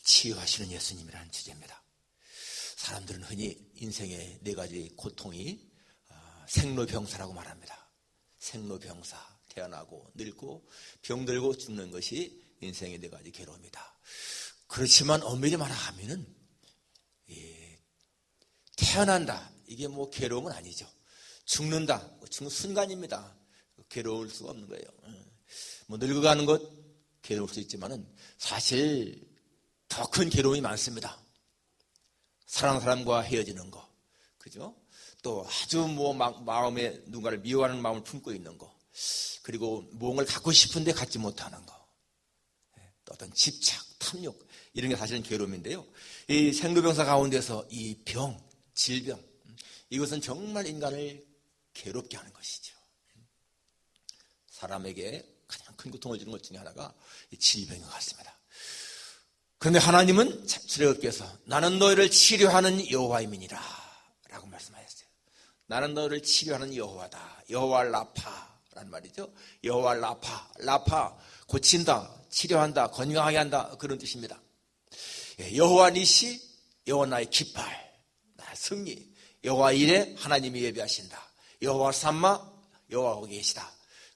치유하시는 예수님이라는 주제입니다. 사람들은 흔히 인생의 네 가지 고통이 생로병사라고 말합니다. 생로병사, 태어나고 늙고 병들고 죽는 것이 인생의 네 가지 괴로움이다. 그렇지만 엄밀히 말하면은 태어난다, 이게 뭐 괴로움은 아니죠. 죽는다, 죽는 순간입니다. 괴로울 수가 없는 거예요. 뭐 늙어가는 것 괴로울 수 있지만은 사실 더 큰 괴로움이 많습니다. 사랑하는 사람과 헤어지는 거, 그죠? 또 아주 뭐 마음에 누군가를 미워하는 마음을 품고 있는 거, 그리고 무언가를 갖고 싶은데 갖지 못하는 거, 또 어떤 집착, 탐욕, 이런 게 사실은 괴로움인데요. 이 생로병사 가운데서 이 병, 질병, 이것은 정말 인간을 괴롭게 하는 것이죠. 사람에게 가장 큰 고통을 주는 것 중에 하나가 이 질병인 것 같습니다. 그런데 하나님은 출애굽께서 나는 너희를 치료하는 여호와임이니라 라고 말씀하셨어요. 나는 너희를 치료하는 여호와다. 여호와 라파라는 말이죠. 여호와 라파, 고친다, 치료한다, 건강하게 한다, 그런 뜻입니다. 여호와 니시, 여호와 나의 깃발, 나의 승리. 여호와 이레, 하나님이 예비하신다. 여호와 삼마, 여호와가 계시다.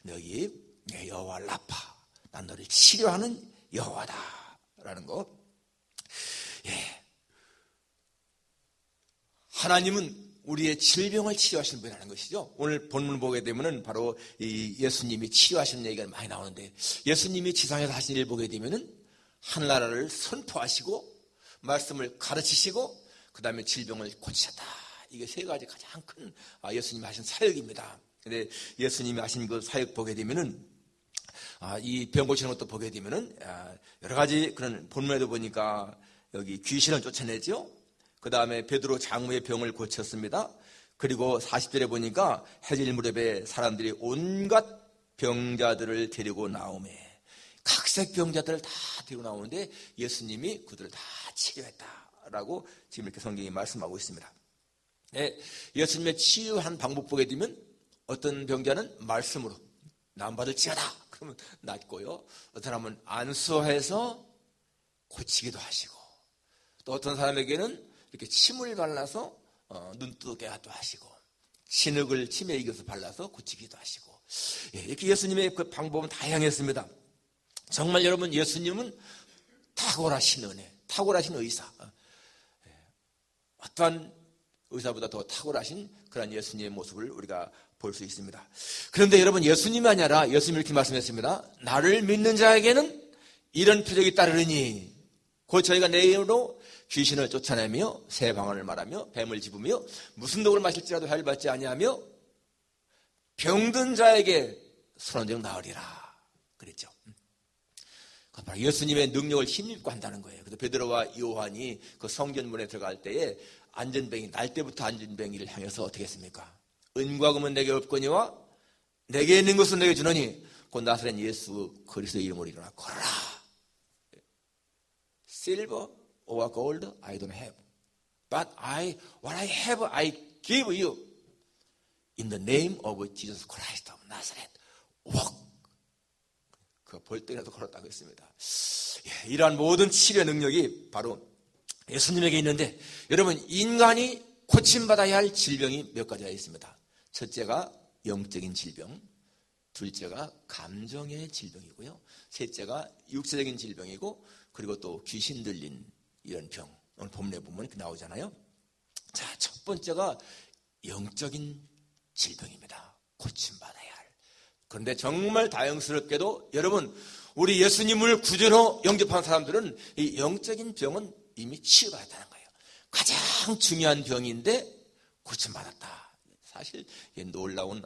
여기 여호와 라파, 난 너를 치료하는 여호와다 라는 거. 하나님은 우리의 질병을 치료하시는 분이라는 것이죠. 오늘 본문을 보게 되면은 바로 이 예수님이 치료하시는 얘기가 많이 나오는데, 예수님이 지상에서 하신 일을 보게 되면은 하나라를 선포하시고 말씀을 가르치시고 그 다음에 질병을 고치셨다. 이게 세 가지 가장 큰 예수님이 하신 사역입니다. 근데 예수님이 하신 그 사역 보게 되면은 이 병 고치는 것도 보게 되면은 여러 가지 그런 본문에도 보니까 여기 귀신을 쫓아내죠. 그 다음에 베드로 장모의 병을 고쳤습니다. 그리고 40절에 보니까 해질 무렵에 사람들이 온갖 병자들을 데리고 나오매, 각색 병자들을 다 데리고 나오는데 예수님이 그들을 다 치료했다라고 지금 이렇게 성경이 말씀하고 있습니다. 예수님의 치유한 방법 보게 되면 어떤 병자는 말씀으로 나음받을지어다 그러면 낫고요, 어떤 사람은 안수해서 고치기도 하시고, 또 어떤 사람에게는 이렇게 침을 발라서 눈뜨게 하시고, 진흙을 침에 이겨서 발라서 고치기도 하시고, 이렇게 예수님의 그 방법은 다양했습니다. 정말 여러분, 예수님은 탁월하신 은혜, 탁월하신 의사, 어떠한 의사보다 더 탁월하신 그런 예수님의 모습을 우리가 볼 수 있습니다. 그런데 여러분, 예수님이 아니라 예수님이 이렇게 말씀했습니다. 나를 믿는 자에게는 이런 표적이 따르니, 곧 저희가 내 이름으로 귀신을 쫓아내며 새 방언을 말하며 뱀을 집으며 무슨 독을 마실지라도 해를 받지 아니하며 병든 자에게 선언적 나으리라 그랬죠. 예수님의 능력을 힘입고 한다는 거예요. 그래서 베드로와 요한이 그 성전문에 들어갈 때에 안전뱅이, 날 때부터 안전뱅이를 향해서 어떻게 했습니까? 은과 금은 내게 없거니와 내게 있는 것은 내게 주노니 곧 나사렛 예수 그리스도의 이름으로 일어나 걸어라. Silver or gold I don't have, but what I have I give you. In the name of Jesus Christ of Nazareth, walk. 그 벌떡이라도 걸었다고 했습니다. 이러한 모든 치료 능력이 바로 예수님에게 있는데, 여러분, 인간이 고침받아야 할 질병이 몇 가지가 있습니다. 첫째가 영적인 질병, 둘째가 감정의 질병이고요, 셋째가 육체적인 질병이고, 그리고 또 귀신 들린 이런 병, 오늘 본문에 보면 이렇게 나오잖아요. 자, 첫 번째가 영적인 질병입니다. 고침받아야 할. 그런데 정말 다행스럽게도 여러분, 우리 예수님을 구주로 영접한 사람들은 이 영적인 병은 이미 치유받았다는 거예요. 가장 중요한 병인데 고침받았다. 사실 이게 놀라운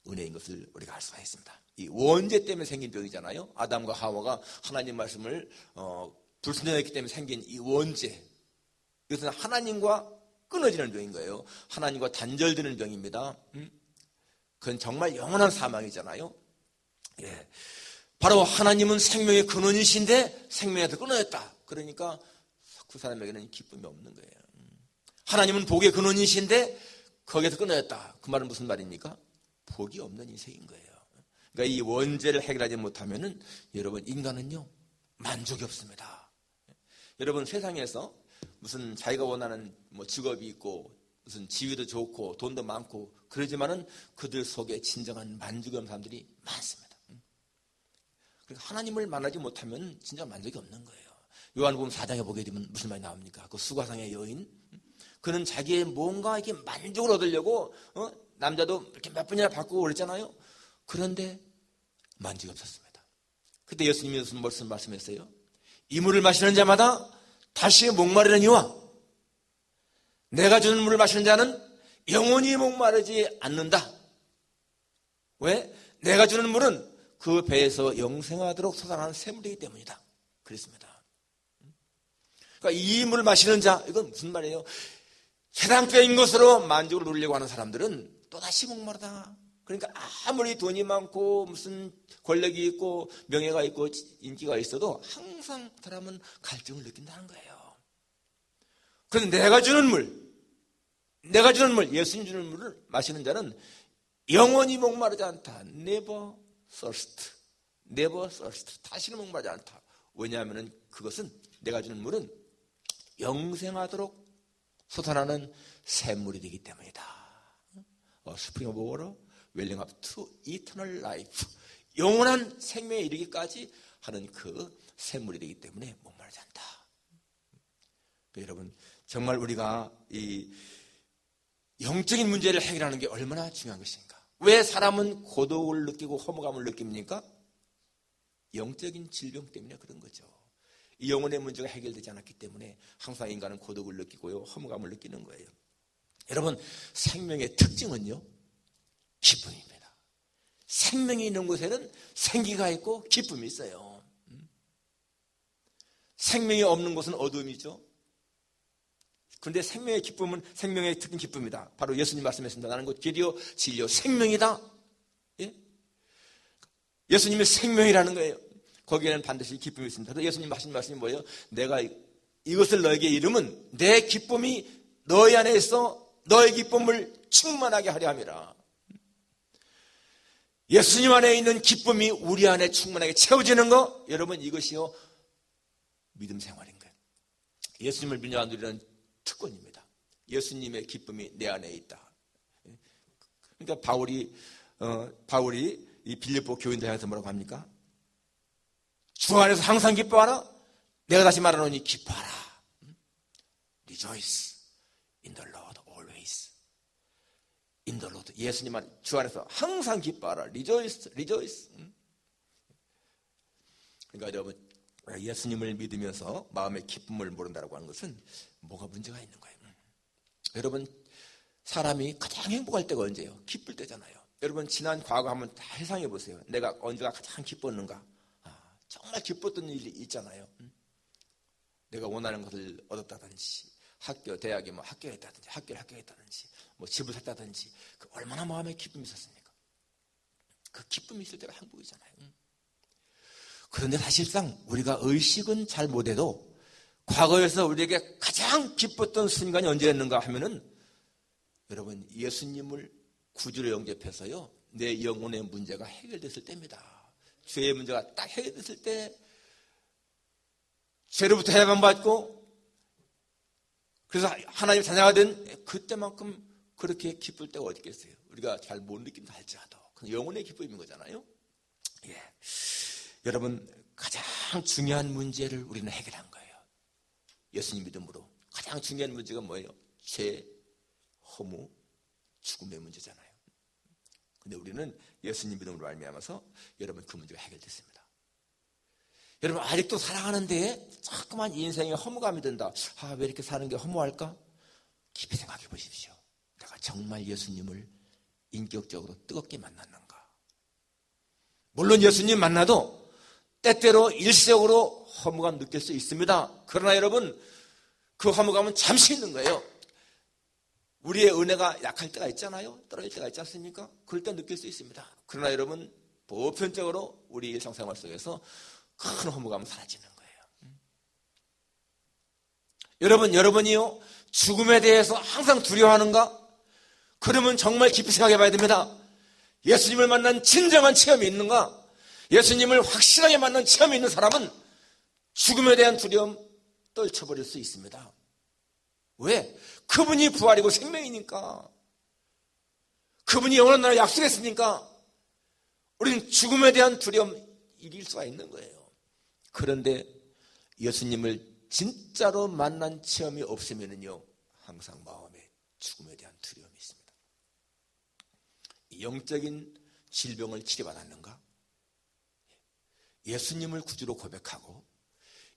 은혜인 것을 우리가 알 수가 있습니다. 이 원죄 때문에 생긴 병이잖아요. 아담과 하와가 하나님 말씀을 불순종했기 때문에 생긴 이 원죄, 이것은 하나님과 끊어지는 병인 거예요. 하나님과 단절되는 병입니다. 그건 정말 영원한 사망이잖아요. 바로 하나님은 생명의 근원이신데 생명에서 끊어졌다. 그러니까 그 사람에게는 기쁨이 없는 거예요. 하나님은 복의 근원이신데 거기에서 끊어졌다. 그 말은 무슨 말입니까? 복이 없는 인생인 거예요. 그러니까 이 원죄를 해결하지 못하면은 여러분, 인간은요 만족이 없습니다. 여러분, 세상에서 무슨 자기가 원하는 직업이 있고 무슨 지위도 좋고 돈도 많고 그러지만은 그들 속에 진정한 만족이 없는 사람들이 많습니다. 그러니까 하나님을 만나지 못하면 진짜 만족이 없는 거예요. 요한복음 4장에 보게 되면 무슨 말이 나옵니까? 그 수가상의 여인, 그는 자기의 뭔가 이렇게 만족을 얻으려고 남자도 이렇게 몇 번이나 바꾸고 그랬잖아요. 그런데 만족이 없었습니다. 그때 예수님이 무슨 말씀했어요? 이 물을 마시는 자마다 다시 목마르려니와 내가 주는 물을 마시는 자는 영원히 목마르지 않는다. 왜? 내가 주는 물은 그 배에서 영생하도록 솟아나는 샘물이기 때문이다. 그랬습니다. 그러니까 이 물을 마시는 자, 이건 무슨 말이에요? 세상적인 것으로 만족을 누리려고 하는 사람들은 또다시 목마르다. 그러니까 아무리 돈이 많고 무슨 권력이 있고 명예가 있고 인기가 있어도 항상 사람은 갈증을 느낀다는 거예요. 그런데 내가 주는 물, 예수님 주는 물을 마시는 자는 영원히 목마르지 않다. Never thirst. Never thirst. 다시는 목마르지 않다. 왜냐하면 그것은 내가 주는 물은 영생하도록 솟아나는 샘물이 되기 때문이다. Spring of water, welling up to eternal life. 영원한 생명에 이르기까지 하는 그 샘물이 되기 때문에 목마르지 않다. 여러분, 정말 우리가 이 영적인 문제를 해결하는 게 얼마나 중요한 것인가. 왜 사람은 고독을 느끼고 허무감을 느낍니까? 영적인 질병 때문에 그런 거죠. 이 영혼의 문제가 해결되지 않았기 때문에 항상 인간은 고독을 느끼고요, 허무감을 느끼는 거예요. 여러분, 생명의 특징은요, 기쁨입니다. 생명이 있는 곳에는 생기가 있고 기쁨이 있어요. 생명이 없는 곳은 어둠이죠. 그런데 생명의 기쁨은 생명의 특징 기쁨이다. 바로 예수님 말씀했습니다. 나는 곧 길이요 진리요 생명이다. 예? 예수님의 생명이라는 거예요. 거기에는 반드시 기쁨이 있습니다. 그래서 예수님 하신 말씀이 뭐예요? 내가 이것을 너에게 이름은 내 기쁨이 너희 안에 있어 너의 기쁨을 충만하게 하려 함이라. 예수님 안에 있는 기쁨이 우리 안에 충만하게 채워지는 거, 여러분, 이것이요 믿음 생활인 거예요. 예수님을 믿는 우리는 특권입니다. 예수님의 기쁨이 내 안에 있다. 그러니까 바울이 이 빌립보 교인들 향해서 뭐라고 합니까? 주 안에서 항상 기뻐하라. 내가 다시 말하노니 기뻐하라. Rejoice in the Lord always. In the Lord. 예수님 안 주 안에서 항상 기뻐하라. Rejoice, rejoice. 그러니까 여러분, 예수님을 믿으면서 마음의 기쁨을 모른다고 하는 것은 뭐가 문제가 있는 거예요. 여러분, 사람이 가장 행복할 때가 언제예요? 기쁠 때잖아요. 여러분, 지난 과거 한번 다 회상해 보세요. 내가 언제가 가장 기뻤는가? 정말 기뻤던 일이 있잖아요. 내가 원하는 것을 얻었다든지, 학교, 대학에 학교했다든지, 학교를 합격했다든지, 집을 샀다든지, 그 얼마나 마음에 기쁨이 있었습니까? 그 기쁨이 있을 때가 행복이잖아요. 그런데 사실상 우리가 의식은 잘 못해도 과거에서 우리에게 가장 기뻤던 순간이 언제였는가 하면은, 여러분, 예수님을 구주로 영접해서요, 내 영혼의 문제가 해결됐을 때입니다. 죄의 문제가 딱 해결됐을 때, 죄로부터 해방받고 그래서 하나님의 자녀가 된 그때만큼 그렇게 기쁠 때가 어디 있겠어요? 우리가 잘 못 느낀다 할지라도 영혼의 기쁨인 거잖아요. 예. 여러분, 가장 중요한 문제를 우리는 해결한 거예요. 예수님 믿음으로. 가장 중요한 문제가 뭐예요? 죄, 허무, 죽음의 문제잖아요. 근데 우리는 예수님 믿음으로 말미암아서 여러분 그 문제가 해결됐습니다. 여러분, 아직도 살아가는데 자꾸만 인생에 허무감이 든다. 왜 이렇게 사는 게 허무할까? 깊이 생각해 보십시오. 내가 정말 예수님을 인격적으로 뜨겁게 만났는가? 물론 예수님 만나도 때때로 일시적으로 허무감 느낄 수 있습니다. 그러나 여러분, 그 허무감은 잠시 있는 거예요. 우리의 은혜가 약할 때가 있잖아요. 떨어질 때가 있지 않습니까? 그럴 때 느낄 수 있습니다. 그러나 여러분, 보편적으로 우리 일상생활 속에서 큰 허무감은 사라지는 거예요. 여러분이요, 죽음에 대해서 항상 두려워하는가? 그러면 정말 깊이 생각해 봐야 됩니다. 예수님을 만난 진정한 체험이 있는가? 예수님을 확실하게 만난 체험이 있는 사람은 죽음에 대한 두려움 떨쳐버릴 수 있습니다. 왜? 그분이 부활이고 생명이니까. 그분이 영원한 나라를 약속했으니까 우리는 죽음에 대한 두려움 이길 수가 있는 거예요. 그런데 예수님을 진짜로 만난 체험이 없으면요, 항상 마음에 죽음에 대한 두려움이 있습니다. 영적인 질병을 치료받았는가? 예수님을 구주로 고백하고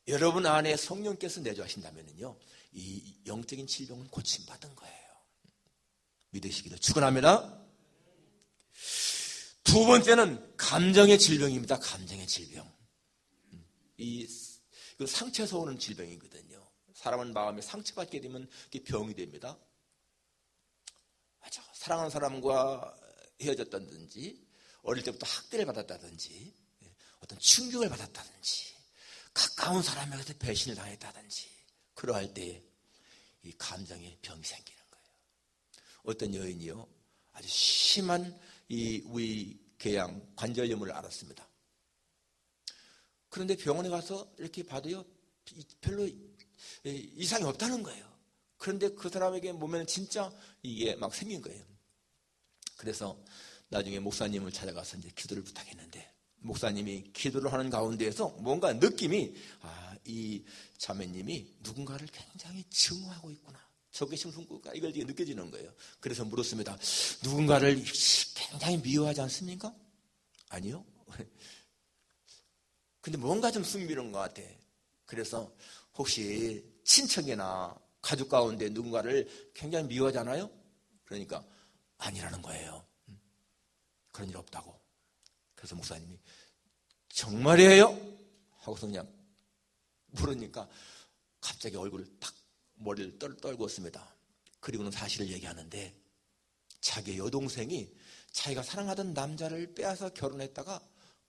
여러분 안에 성령께서 내주하신다면요, 이 영적인 질병은 고침받은 거예요. 믿으시기를 축원합니다. 두 번째는 감정의 질병입니다. 감정의 질병. 이건 상처에서 오는 질병이거든요. 사람은 마음에 상처받게 되면 그게 병이 됩니다. 맞아. 사랑하는 사람과 헤어졌다든지, 어릴 때부터 학대를 받았다든지, 어떤 충격을 받았다든지, 가까운 사람에게서 배신을 당했다든지, 그러할 때 이 감정의 병이 생기는 거예요. 어떤 여인이요, 아주 심한 이 위궤양 관절염을 앓았습니다. 그런데 병원에 가서 이렇게 봐도요, 별로 이상이 없다는 거예요. 그런데 그 사람에게 몸에는 진짜 이게 막 생긴 거예요. 그래서 나중에 목사님을 찾아가서 이제 기도를 부탁했는데, 목사님이 기도를 하는 가운데에서 뭔가 느낌이, 이 자매님이 누군가를 굉장히 증오하고 있구나. 적개심 품고가 이걸 느껴지는 거예요. 그래서 물었습니다. 누군가를 굉장히 미워하지 않습니까? 아니요. 근데 뭔가 좀 숨기는 것 같아. 그래서 혹시 친척이나 가족 가운데 누군가를 굉장히 미워하지 않아요? 그러니까 아니라는 거예요. 그런 일 없다고. 그래서 목사님이 정말이에요? 하고서 그냥 물으니까 갑자기 얼굴을 탁 머리를 떨구었습니다. 그리고는 사실을 얘기하는데, 자기 여동생이 자기가 사랑하던 남자를 빼앗아 결혼했다가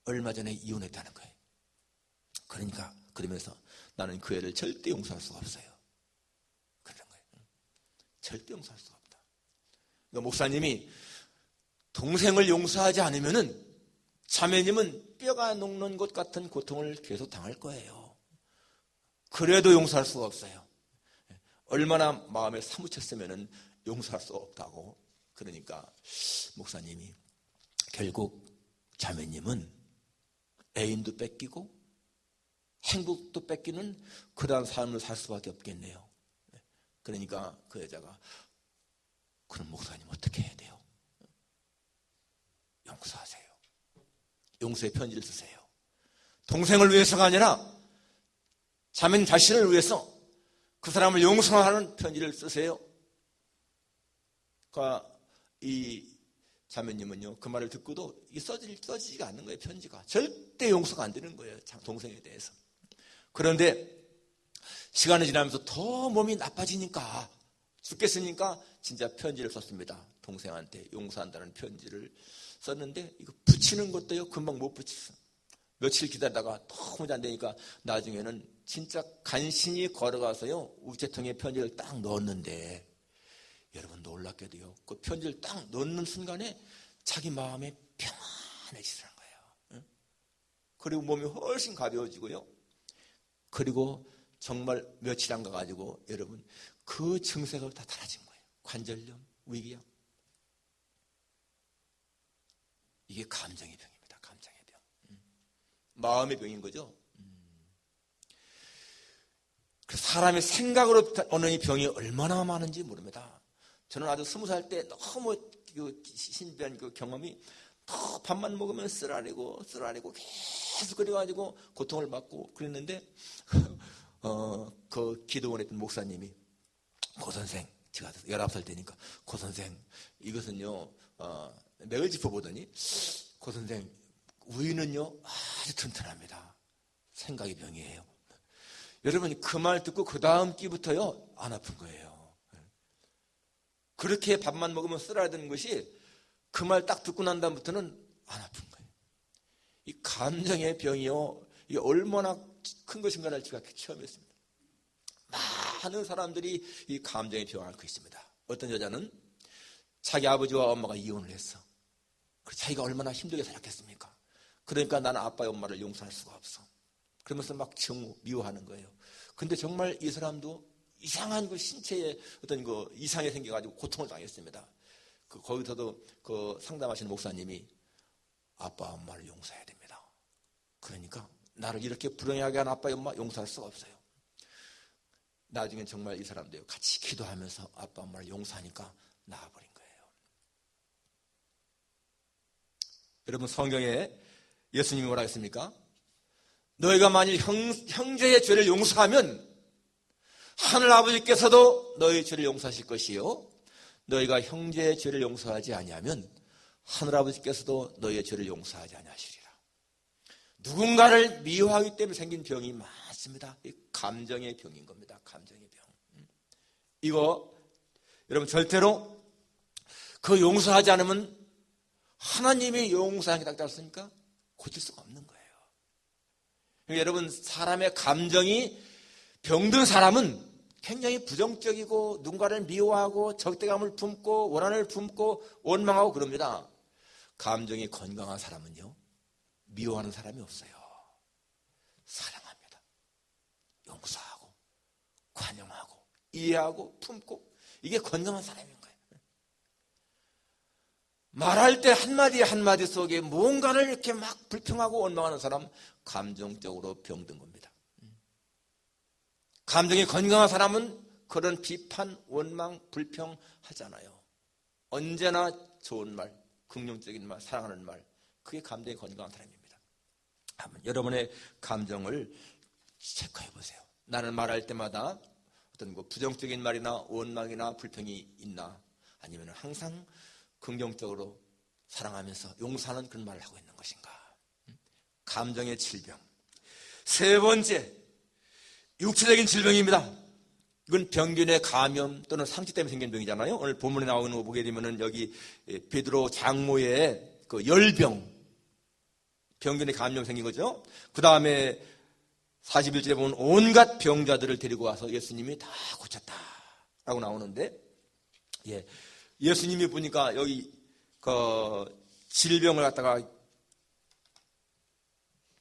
얼마 전에 이혼했다는 거예요. 그러면서 나는 그 애를 절대 용서할 수가 없어요. 그런 거예요. 절대 용서할 수가 없다. 그러니까 목사님이 동생을 용서하지 않으면은 자매님은 뼈가 녹는 것 같은 고통을 계속 당할 거예요. 그래도 용서할 수가 없어요. 얼마나 마음에 사무쳤으면 용서할 수 없다고. 그러니까 목사님이 결국 자매님은 애인도 뺏기고 행복도 뺏기는 그러한 삶을 살 수밖에 없겠네요. 그러니까 그 여자가, 그럼 목사님 어떻게 해야 돼요? 용서하세요. 용서의 편지를 쓰세요. 동생을 위해서가 아니라 자매님 자신을 위해서 그 사람을 용서하는 편지를 쓰세요. 이 자매님은요, 그 말을 듣고도 써지지가 않는 거예요. 편지가 절대 용서가 안 되는 거예요, 동생에 대해서. 그런데 시간이 지나면서 더 몸이 나빠지니까, 죽겠으니까 진짜 편지를 썼습니다. 동생한테 용서한다는 편지를 썼는데, 이거 붙이는 것도요, 금방 못 붙였어. 며칠 기다리다가 너무 안 되니까 나중에는 진짜 간신히 걸어가서요, 우체통에 편지를 딱 넣었는데, 여러분 놀랍게도요, 그 편지를 딱 넣는 순간에 자기 마음에 평안해지더란 거예요. 그리고 몸이 훨씬 가벼워지고요. 그리고 정말 며칠 안 가가지고 여러분 그 증세가 다 달라진 거예요. 관절염, 위궤양. 이게 감정의 병입니다. 감정의 병. 마음의 병인 거죠. 사람의 생각으로 오는 이 병이 얼마나 많은지 모릅니다. 저는 아주 20살 때 너무 신비한 그 경험이, 더 밥만 먹으면 쓰라리고 계속 그래가지고 고통을 받고 그랬는데, 그 기도원에 있던 목사님이, 고 선생, 제가 19살 때니까, 고 선생, 이것은요, 맥을 짚어보더니, 고 선생, 우유는요 아주 튼튼합니다. 생각의 병이에요. 여러분 그 말 듣고 그 다음 끼부터요 안 아픈 거예요. 그렇게 밥만 먹으면 쓰라리던 것이 그 말 딱 듣고 난 다음부터는 안 아픈 거예요. 이 감정의 병이요, 이게 얼마나 큰 것인가를 제가 체험했습니다. 많은 사람들이 이 감정의 병을 앓고 있습니다. 어떤 여자는 자기 아버지와 엄마가 이혼을 했어. 자기가 얼마나 힘들게 살았겠습니까? 그러니까 나는 아빠의 엄마를 용서할 수가 없어. 그러면서 막 미워하는 거예요. 근데 정말 이 사람도 이상한 그 신체에 어떤 그 이상이 생겨가지고 고통을 당했습니다. 거기서도 그 상담하시는 목사님이 아빠, 엄마를 용서해야 됩니다. 그러니까 나를 이렇게 불행하게 한 아빠, 엄마 용서할 수가 없어요. 나중엔 정말 이 사람도 같이 기도하면서 아빠, 엄마를 용서하니까 나아버린 거예요. 여러분, 성경에 예수님이 뭐라 했습니까? 너희가 만일 형제의 죄를 용서하면 하늘 아버지께서도 너희 죄를 용서하실 것이요, 너희가 형제의 죄를 용서하지 아니하면 하늘 아버지께서도 너희의 죄를 용서하지 아니하시리라. 누군가를 미워하기 때문에 생긴 병이 많습니다. 감정의 병인 겁니다. 감정의 병. 이거 여러분 절대로 그 용서하지 않으면 하나님이 용서하는 게 딱 잡았으니까 고칠 수가 없는 거예요. 그러니까 여러분, 사람의 감정이 병든 사람은 굉장히 부정적이고 누군가를 미워하고 적대감을 품고 원한을 품고 원망하고 그럽니다. 감정이 건강한 사람은요, 미워하는 사람이 없어요. 사랑합니다. 용서하고 관용하고 이해하고 품고, 이게 건강한 사람인 거예요. 말할 때 한마디 한마디 속에 무언가를 이렇게 막 불평하고 원망하는 사람, 감정적으로 병든 겁니다. 감정이 건강한 사람은 그런 비판, 원망, 불평 하잖아요. 언제나 좋은 말, 긍정적인 말, 사랑하는 말, 그게 감정이 건강한 사람입니다. 한번 여러분의 감정을 체크해 보세요. 나는 말할 때마다 어떤 부정적인 말이나 원망이나 불평이 있나, 아니면 항상 긍정적으로 사랑하면서 용서하는 그런 말을 하고 있는 것인가. 감정의 질병. 세 번째, 육체적인 질병입니다. 이건 병균의 감염 또는 상처 때문에 생긴 병이잖아요. 오늘 본문에 나오는 거 보게 되면은 여기 베드로 장모의 그 열병, 병균의 감염 생긴 거죠. 그 다음에 41절에 보면 온갖 병자들을 데리고 와서 예수님이 다 고쳤다라고 나오는데, 예수님이 보니까 여기 그 질병을 갖다가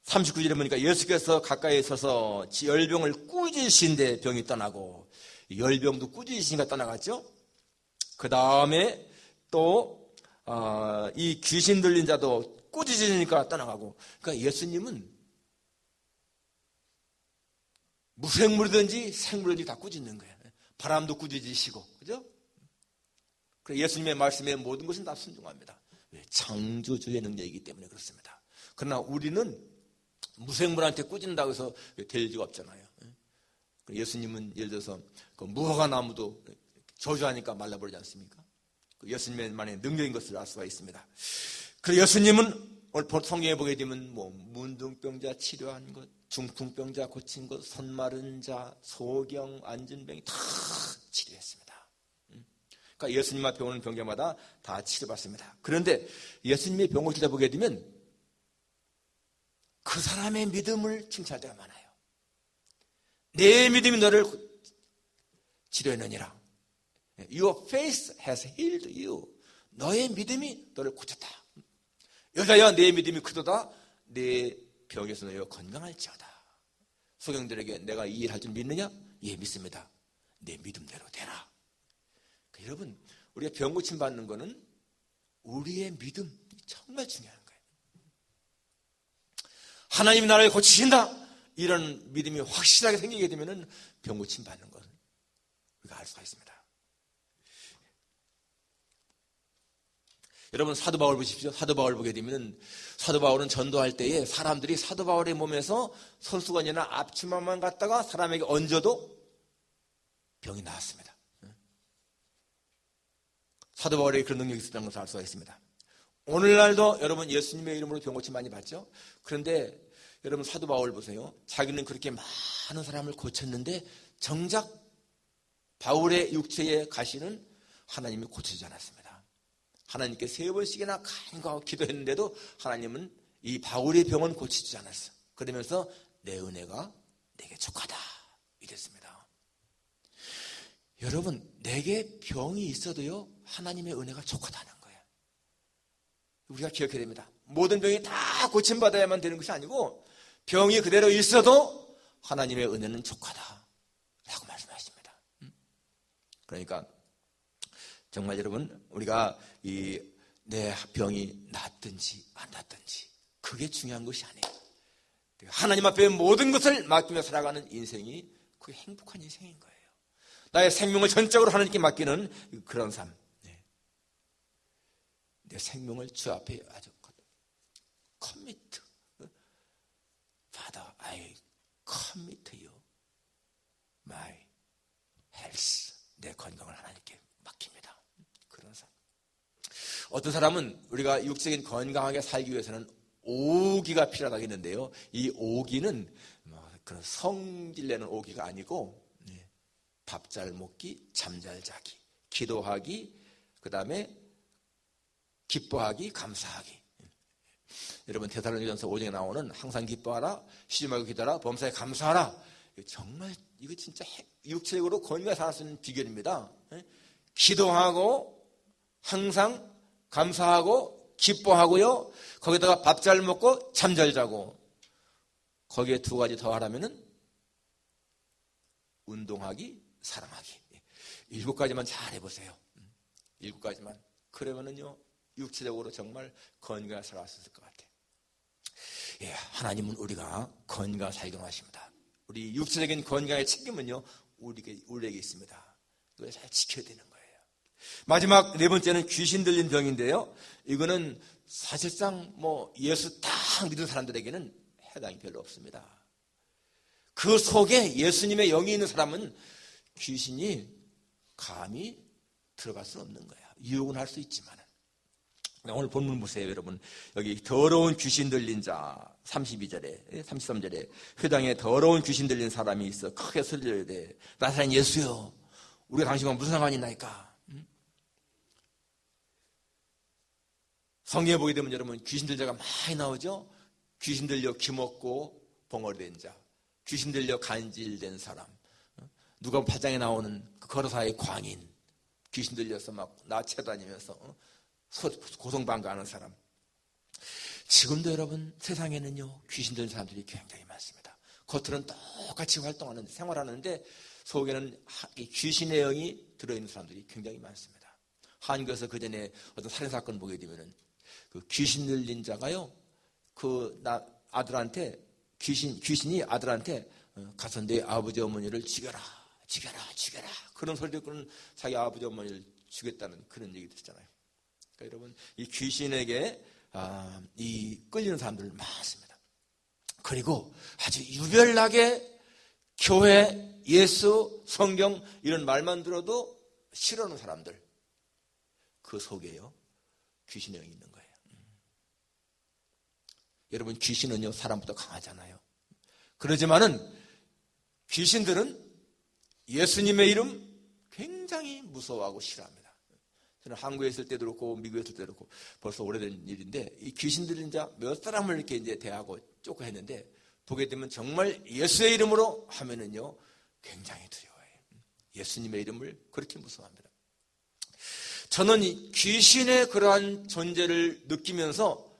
39절에 보니까 예수께서 가까이 서서 열병을 꾸짖으신데 병이 떠나고, 열병도 꾸짖으시니까 떠나갔죠. 그 다음에 또 이 귀신 들린 자도 꾸짖으시니까 떠나가고. 그러니까 예수님은 무생물이든지 생물이든지 다 꾸짖는 거예요. 바람도 꾸짖으시고, 그죠? 그래서 예수님의 말씀에 모든 것은 다 순종합니다. 왜? 창조주의 능력이기 때문에 그렇습니다. 그러나 우리는 무생물한테 꾸짖는다고 해서 될 리가 없잖아요. 예수님은 예를 들어서 그 무화과 나무도 저주하니까 말라버리지 않습니까? 예수님만의 능력인 것을 알 수가 있습니다. 그리고 예수님은 오늘 성경에 보게 되면 문둥병자 치료한 것, 중풍병자 고친 것, 손 마른 자, 소경, 안진병이 다 치료했습니다. 그러니까 예수님 앞에 오는 병자마다 다 치료받습니다. 그런데 예수님의 병을 들여다보게 되면 그 사람의 믿음을 칭찬할 때가 많아요. 내 믿음이 너를 치료했느니라. Your faith has healed you. 너의 믿음이 너를 고쳤다. 여자야, 내 믿음이 크도다. 내 병에서 너희가 건강할지어다. 소경들에게 내가 이 일 할 줄 믿느냐? 예, 믿습니다. 내 믿음대로 되라. 여러분, 우리가 병 고침 받는 거는 우리의 믿음, 정말 중요한 거예요. 하나님이 나를 고치신다, 이런 믿음이 확실하게 생기게 되면 병 고침 받는 걸 우리가 알 수가 있습니다. 여러분, 사도 바울 보십시오. 사도 바울 보게 되면 사도 바울은 전도할 때에 사람들이 사도 바울의 몸에서 손수건이나 앞치마만 갖다가 사람에게 얹어도 병이 나았습니다. 사도 바울의 그런 능력이 있었다는 것을 알 수가 있습니다. 오늘날도 여러분 예수님의 이름으로 병 고침 많이 받죠. 그런데 여러분 사도 바울 보세요. 자기는 그렇게 많은 사람을 고쳤는데 정작 바울의 육체의 가시는 하나님이 고치지 않았습니다. 하나님께 3번씩이나 간구하고 기도했는데도 하나님은 이 바울의 병은 고치지 않았어. 그러면서 내 은혜가 내게 족하다 이랬습니다. 여러분, 내게 병이 있어도요 하나님의 은혜가 족하다는 거예요. 우리가 기억해야 됩니다. 모든 병이 다 고침받아야만 되는 것이 아니고 병이 그대로 있어도 하나님의 은혜는 족하다. 하십니다. 그러니까 정말 여러분, 우리가 내 병이 낫든지 안 낫든지 그게 중요한 것이 아니에요. 하나님 앞에 모든 것을 맡기며 살아가는 인생이 그게 행복한 인생인 거예요. 나의 생명을 전적으로 하나님께 맡기는 그런 삶. 내 생명을 주 앞에 아주 커미트. Father, I commit you my health. 내 건강을 하나님께 맡깁니다. 그런 삶. 어떤 사람은 우리가 육적인 건강하게 살기 위해서는 오기가 필요하다고 했는데요. 이 오기는 그런 성질 내는 오기가 아니고 밥 잘 먹기, 잠 잘 자기, 기도하기, 그 다음에 기뻐하기, 감사하기. 여러분 데살로니가전서 5장에 나오는 항상 기뻐하라, 쉬지 말고 기도하라, 범사에 감사하라. 정말 이거 진짜 육체적으로 건강하게 살 수 있는 비결입니다. 기도하고 항상 감사하고 기뻐하고요. 거기다가 밥 잘 먹고 잠 잘 자고. 거기에 두 가지 더 하라면은 운동하기, 사랑하기. 7가지만 잘 해보세요. 7가지만. 그러면은요, 육체적으로 정말 건강하게 살아갈 수 있을 것 같아요. 예, 하나님은 우리가 건강하게 살게 하십니다. 우리 육체적인 건강의 책임은요, 우리에게 있습니다. 이걸 잘 지켜야 되는 거예요. 마지막 4번째는 귀신 들린 병인데요. 이거는 사실상 예수 딱 믿은 사람들에게는 해당이 별로 없습니다. 그 속에 예수님의 영이 있는 사람은 귀신이 감히 들어갈 수는 없는 거예요. 유혹은 할 수 있지만. 오늘 본문 보세요, 여러분. 여기 더러운 귀신 들린 자 32절에 33절에 회당에 더러운 귀신 들린 사람이 있어 크게 소리를 내 나사렛 예수여, 우리가 당신과 무슨 상관이 있나이까? 성경에 보게 되면 여러분 귀신 들자가 많이 나오죠. 귀신 들려 기먹고 벙어리 된 자, 귀신 들려 간질된 사람, 누가 8장에 나오는 그 거로사의 광인, 귀신 들려서 막 나체 다니면서 고성방가하는 사람. 지금도 여러분 세상에는요 귀신 들린 사람들이 굉장히 많습니다. 겉으로는 똑같이 활동하는데 생활하는데 속에는 이 귀신의 영이 들어있는 사람들이 굉장히 많습니다. 한국에서 그 전에 어떤 살인사건 보게 되면은 그 귀신 들린 자가요 아들한테 귀신이 아들한테 가서 내 아버지 어머니를 죽여라 그런 소리 듣고는 자기 아버지 어머니를 죽였다는 그런 얘기 듣잖아요. 그러니까 여러분 이 귀신에게 이 끌리는 사람들 많습니다. 그리고 아주 유별나게 교회, 예수, 성경 이런 말만 들어도 싫어하는 사람들, 그 속에요 귀신의 영이 있는 거예요. 여러분 귀신은요 사람보다 강하잖아요. 그러지만은 귀신들은 예수님의 이름 굉장히 무서워하고 싫어합니다. 저는 한국에 있을 때도 그렇고 미국에 있을 때도 그렇고 벌써 오래된 일인데 이 귀신 들린 자 몇 사람을 이렇게 이제 대하고 쫓고 했는데 보게 되면 정말 예수의 이름으로 하면은요 굉장히 두려워해요. 예수님의 이름을 그렇게 무서워합니다. 저는 이 귀신의 그러한 존재를 느끼면서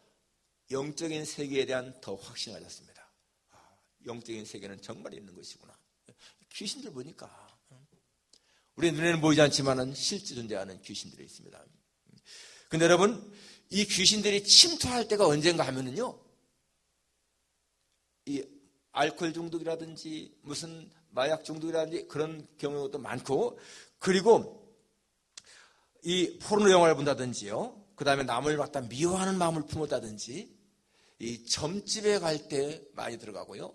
영적인 세계에 대한 더 확신을 가졌습니다. 영적인 세계는 정말 있는 것이구나. 귀신들 보니까 우리 눈에는 보이지 않지만은 실제 존재하는 귀신들이 있습니다. 근데 여러분 이 귀신들이 침투할 때가 언젠가 하면은요 이 알코올 중독이라든지 무슨 마약 중독이라든지 그런 경우도 많고, 그리고 이 포르노 영화를 본다든지요, 그 다음에 남을 갖다 미워하는 마음을 품었다든지 이 점집에 갈 때 많이 들어가고요.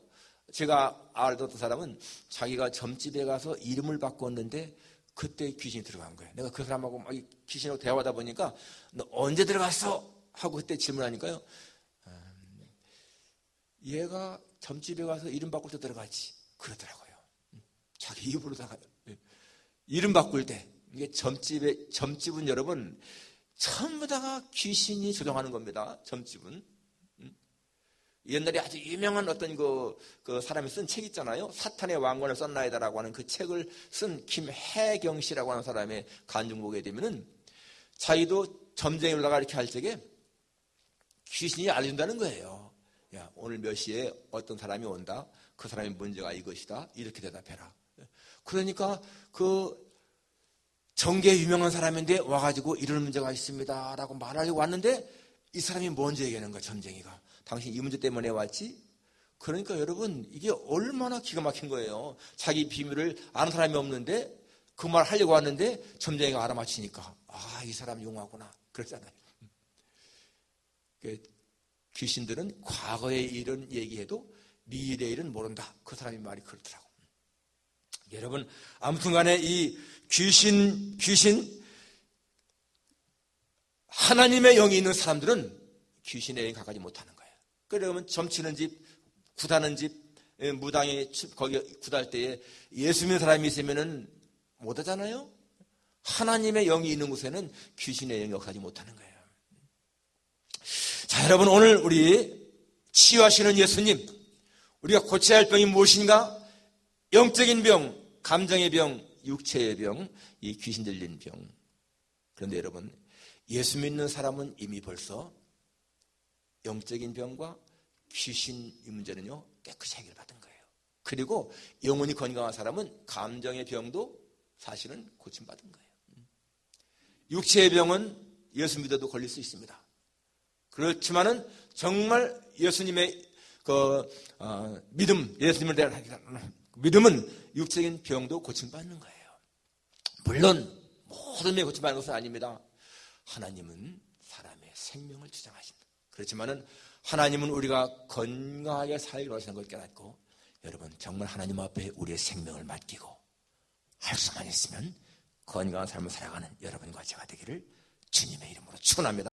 제가 알던 사람은 자기가 점집에 가서 이름을 바꿨는데 그때 귀신이 들어간 거예요. 내가 그 사람하고 막 귀신하고 대화하다 보니까 너 언제 들어갔어? 하고 그때 질문하니까요. 얘가 점집에 가서 이름 바꿀 때 들어가지. 그러더라고요. 자기 입으로다가 이름 바꿀 때. 이게 점집은 여러분 전부 다가 귀신이 조종하는 겁니다. 점집은. 옛날에 아주 유명한 어떤 그 사람이 쓴 책 있잖아요. 사탄의 왕관을 썼나이다라고 하는 그 책을 쓴 김혜경 씨라고 하는 사람의 간증 보게 되면은 자기도 점쟁이 올라가 이렇게 할 적에 귀신이 알려준다는 거예요. 야, 오늘 몇 시에 어떤 사람이 온다. 그 사람의 문제가 이것이다. 이렇게 대답해라. 그러니까 그 정계에 유명한 사람인데 와가지고 이런 문제가 있습니다 라고 말하려고 왔는데 이 사람이 먼저 얘기하는 거야. 점쟁이가. 당신 이 문제 때문에 왔지? 그러니까 여러분 이게 얼마나 기가 막힌 거예요. 자기 비밀을 아는 사람이 없는데 그 말 하려고 왔는데 점쟁이가 알아맞히니까 이 사람 용하구나 그러잖아요. 귀신들은 과거의 일은 얘기해도 미래의 일은 모른다. 그 사람이 말이 그렇더라고. 여러분 아무튼 간에 이 귀신 하나님의 영이 있는 사람들은 귀신의 영이 가까이 못하는 거예요. 그러면 점치는 집, 구다는 집, 무당이 거기 구달 때에 예수 믿는 사람이 있으면은 못 하잖아요. 하나님의 영이 있는 곳에는 귀신의 영이 역사하지 못하는 거예요. 자, 여러분 오늘 우리 치유하시는 예수님, 우리가 고쳐야 할 병이 무엇인가? 영적인 병, 감정의 병, 육체의 병, 이 귀신 들린 병. 그런데 여러분 예수 믿는 사람은 이미 벌써 영적인 병과 귀신 이 문제는요 깨끗이 해결받은 거예요. 그리고 영혼이 건강한 사람은 감정의 병도 사실은 고침받은 거예요. 육체의 병은 예수 믿어도 걸릴 수 있습니다. 그렇지만은 정말 예수님의 믿음, 예수님을 대한 믿음은 육적인 병도 고침받는 거예요. 물론 모든 병이 고침받는 것은 아닙니다. 하나님은 사람의 생명을 주장하신다. 그렇지만은 하나님은 우리가 건강하게 살기로 하시는 걸 깨닫고 여러분 정말 하나님 앞에 우리의 생명을 맡기고 할 수만 있으면 건강한 삶을 살아가는 여러분과 제가 되기를 주님의 이름으로 축원합니다.